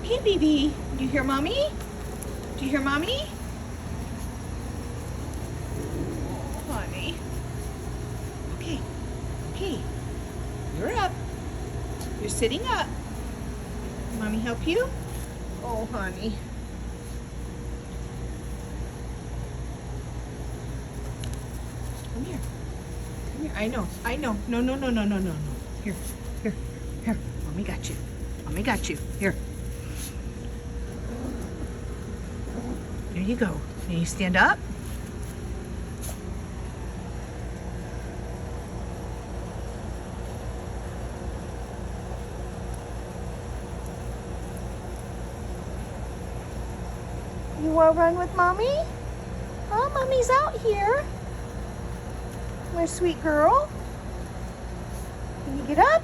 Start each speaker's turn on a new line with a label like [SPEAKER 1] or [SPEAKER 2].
[SPEAKER 1] Hey, baby. Do you hear mommy? Do you hear mommy? Oh, honey. Okay. Okay. You're up. You're sitting up. Mommy help you? Oh, honey. Come here. Come here. I know. I know. No, no, no, no, no, no, no. Here. Here. Here. Mommy got you. Mommy got you. Here. There you go. Can you stand up? You want to run with mommy? Oh, mommy's out here. My sweet girl. Can you get up?